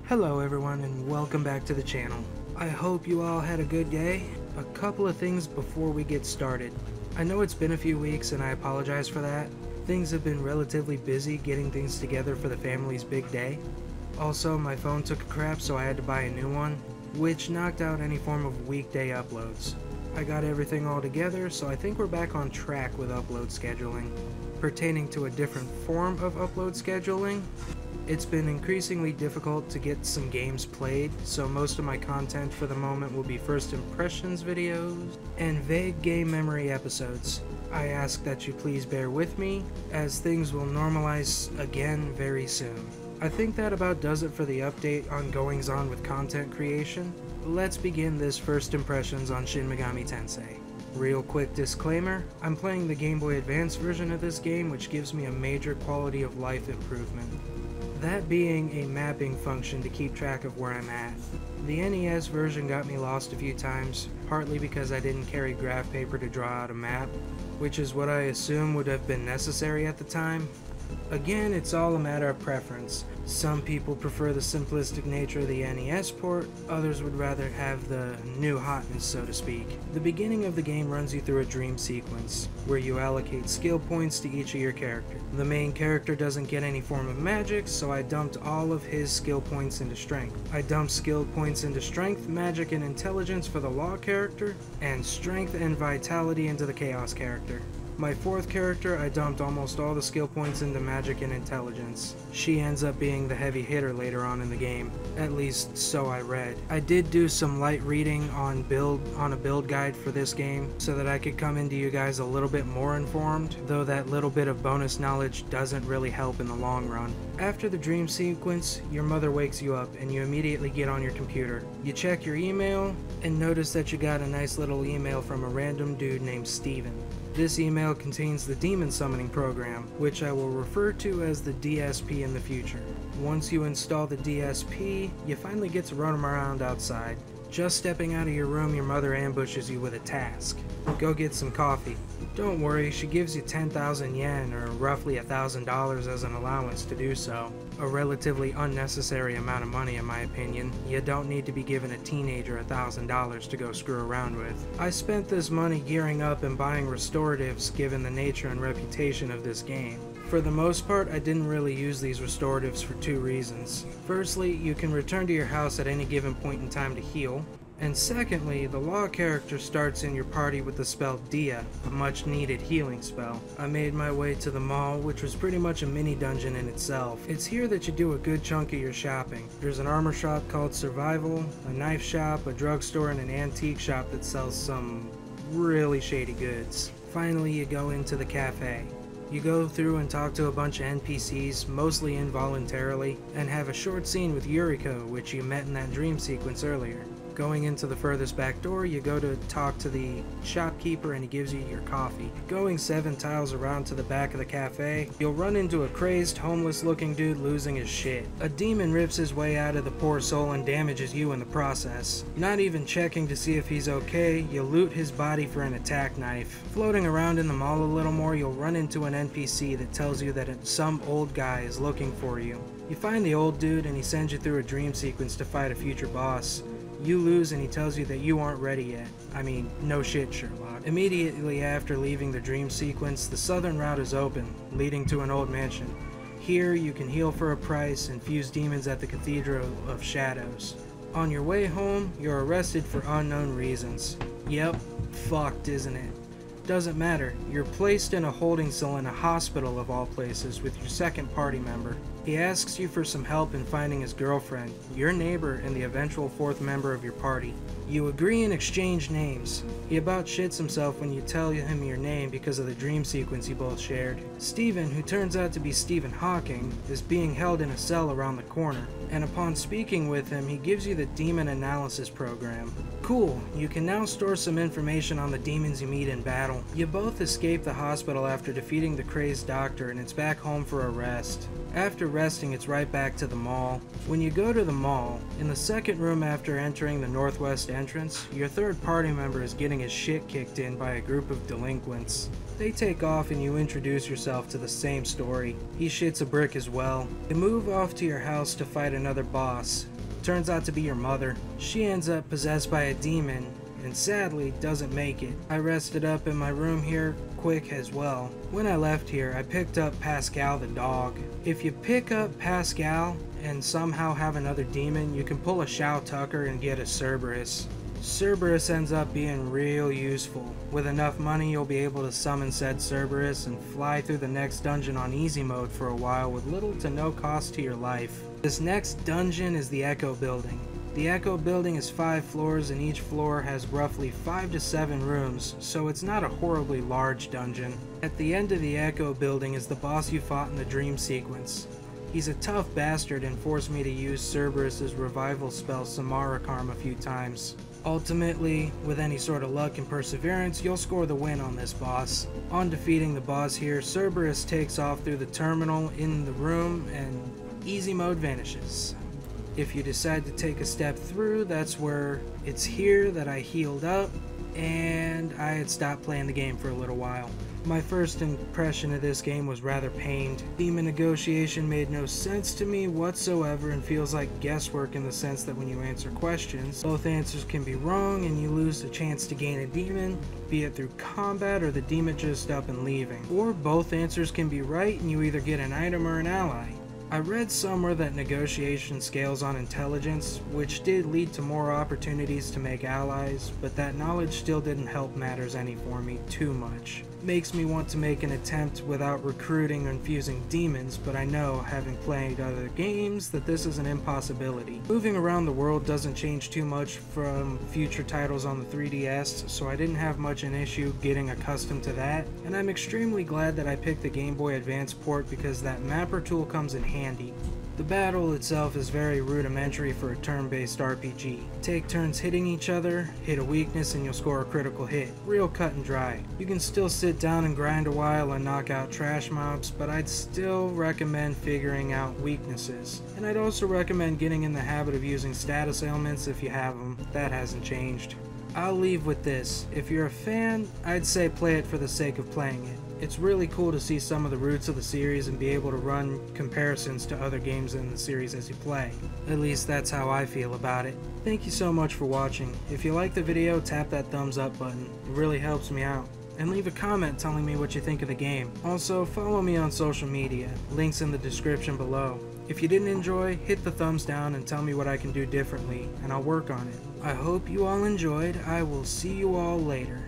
Hello everyone and welcome back to the channel. I hope you all had a good day. A couple of things before we get started. I know it's been a few weeks and I apologize for that. Things have been relatively busy getting things together for the family's big day. Also, my phone took a crap, so I had to buy a new one, which knocked out any form of weekday uploads. I got everything all together, so I think we're back on track with upload scheduling. Pertaining to a different form of upload scheduling, it's been increasingly difficult to get some games played, so most of my content for the moment will be first impressions videos and vague game memory episodes. I ask that you please bear with me, as things will normalize again very soon. I think that about does it for the update on goings on with content creation. Let's begin this first impressions on Shin Megami Tensei. Real quick disclaimer, I'm playing the Game Boy Advance version of this game, which gives me a major quality of life improvement. That being a mapping function to keep track of where I'm at. The NES version got me lost a few times, partly because I didn't carry graph paper to draw out a map, which is what I assume would have been necessary at the time. Again, it's all a matter of preference. Some people prefer the simplistic nature of the NES port, others would rather have the new hotness, so to speak. The beginning of the game runs you through a dream sequence, where you allocate skill points to each of your characters. The main character doesn't get any form of magic, so I dumped all of his skill points into strength. I dumped skill points into strength, magic, and intelligence for the law character, and strength and vitality into the chaos character. My fourth character, I dumped almost all the skill points into magic and intelligence. She ends up being the heavy hitter later on in the game, at least so I read. I did do some light reading on a build guide for this game, so that I could come into you guys a little bit more informed, though that little bit of bonus knowledge doesn't really help in the long run. After the dream sequence, your mother wakes you up and you immediately get on your computer. You check your email and notice that you got a nice little email from a random dude named Steven. This email contains the demon summoning program, which I will refer to as the DSP in the future. Once you install the DSP, you finally get to run them around outside. Just stepping out of your room, your mother ambushes you with a task. Go get some coffee. Don't worry, she gives you 10,000 yen, or roughly $1,000 as an allowance to do so. A relatively unnecessary amount of money in my opinion. You don't need to be giving a teenager $1,000 to go screw around with. I spent this money gearing up and buying restoratives given the nature and reputation of this game. For the most part, I didn't really use these restoratives for two reasons. Firstly, you can return to your house at any given point in time to heal. And secondly, the law character starts in your party with the spell Dia, a much needed healing spell. I made my way to the mall, which was pretty much a mini dungeon in itself. It's here that you do a good chunk of your shopping. There's an armor shop called Survival, a knife shop, a drugstore, and an antique shop that sells some really shady goods. Finally, you go into the cafe. You go through and talk to a bunch of NPCs, mostly involuntarily, and have a short scene with Yuriko, which you met in that dream sequence earlier. Going into the furthest back door, you go to talk to the shopkeeper and he gives you your coffee. Going 7 tiles around to the back of the cafe, you'll run into a crazed, homeless looking dude losing his shit. A demon rips his way out of the poor soul and damages you in the process. Not even checking to see if he's okay, you loot his body for an attack knife. Floating around in the mall a little more, you'll run into an NPC that tells you that some old guy is looking for you. You find the old dude and he sends you through a dream sequence to fight a future boss. You lose and he tells you that you aren't ready yet. I mean, no shit, Sherlock. Immediately after leaving the dream sequence, the southern route is open, leading to an old mansion. Here, you can heal for a price and fuse demons at the Cathedral of Shadows. On your way home, you're arrested for unknown reasons. Yep, fucked, isn't it? Doesn't matter, you're placed in a holding cell in a hospital of all places with your second party member. He asks you for some help in finding his girlfriend, your neighbor, and the eventual fourth member of your party. You agree and exchange names. He about shits himself when you tell him your name because of the dream sequence you both shared. Steven, who turns out to be Stephen Hawking, is being held in a cell around the corner, and upon speaking with him, he gives you the demon analysis program. Cool, you can now store some information on the demons you meet in battle. You both escape the hospital after defeating the crazed doctor, and it's back home for a rest. After resting, it's right back to the mall. When you go to the mall, in the second room after entering the northwest entrance, your third party member is getting his shit kicked in by a group of delinquents. They take off and you introduce yourself to the same story. He shits a brick as well. You move off to your house to fight another boss. turns out to be your mother. She ends up possessed by a demon, and sadly doesn't make it. I rested up in my room here quick as well. When I left here, I picked up Pascal the dog. If you pick up Pascal and somehow have another demon, you can pull a Shao Tucker and get a Cerberus. Cerberus ends up being real useful. With enough money, you'll be able to summon said Cerberus and fly through the next dungeon on easy mode for a while with little to no cost to your life. This next dungeon is the Echo Building. The Echo Building is 5 floors and each floor has roughly 5 to 7 rooms, so it's not a horribly large dungeon. At the end of the Echo Building is the boss you fought in the dream sequence. He's a tough bastard and forced me to use Cerberus's revival spell Samarakarm a few times. Ultimately, with any sort of luck and perseverance, you'll score the win on this boss. On defeating the boss here, Cerberus takes off through the terminal in the room and easy mode vanishes. If you decide to take a step through, that's where it's here that I healed up and I had stopped playing the game for a little while. My first impression of this game was rather pained. Demon negotiation made no sense to me whatsoever and feels like guesswork in the sense that when you answer questions, both answers can be wrong and you lose the chance to gain a demon, be it through combat or the demon just up and leaving. Or both answers can be right and you either get an item or an ally. I read somewhere that negotiation scales on intelligence, which did lead to more opportunities to make allies, but that knowledge still didn't help matters any for me too much. Makes me want to make an attempt without recruiting or infusing demons, but I know, having played other games, that this is an impossibility. Moving around the world doesn't change too much from future titles on the 3DS, so I didn't have much an issue getting accustomed to that, and I'm extremely glad that I picked the Game Boy Advance port because that mapper tool comes in handy. The battle itself is very rudimentary for a turn-based RPG. Take turns hitting each other, hit a weakness and you'll score a critical hit. Real cut and dry. You can still sit down and grind a while and knock out trash mobs, but I'd still recommend figuring out weaknesses. And I'd also recommend getting in the habit of using status ailments if you have them. That hasn't changed. I'll leave with this. If you're a fan, I'd say play it for the sake of playing it. It's really cool to see some of the roots of the series and be able to run comparisons to other games in the series as you play. At least that's how I feel about it. Thank you so much for watching. If you like the video, tap that thumbs up button. It really helps me out. And leave a comment telling me what you think of the game. Also, follow me on social media. Links in the description below. If you didn't enjoy, hit the thumbs down and tell me what I can do differently, and I'll work on it. I hope you all enjoyed. I will see you all later.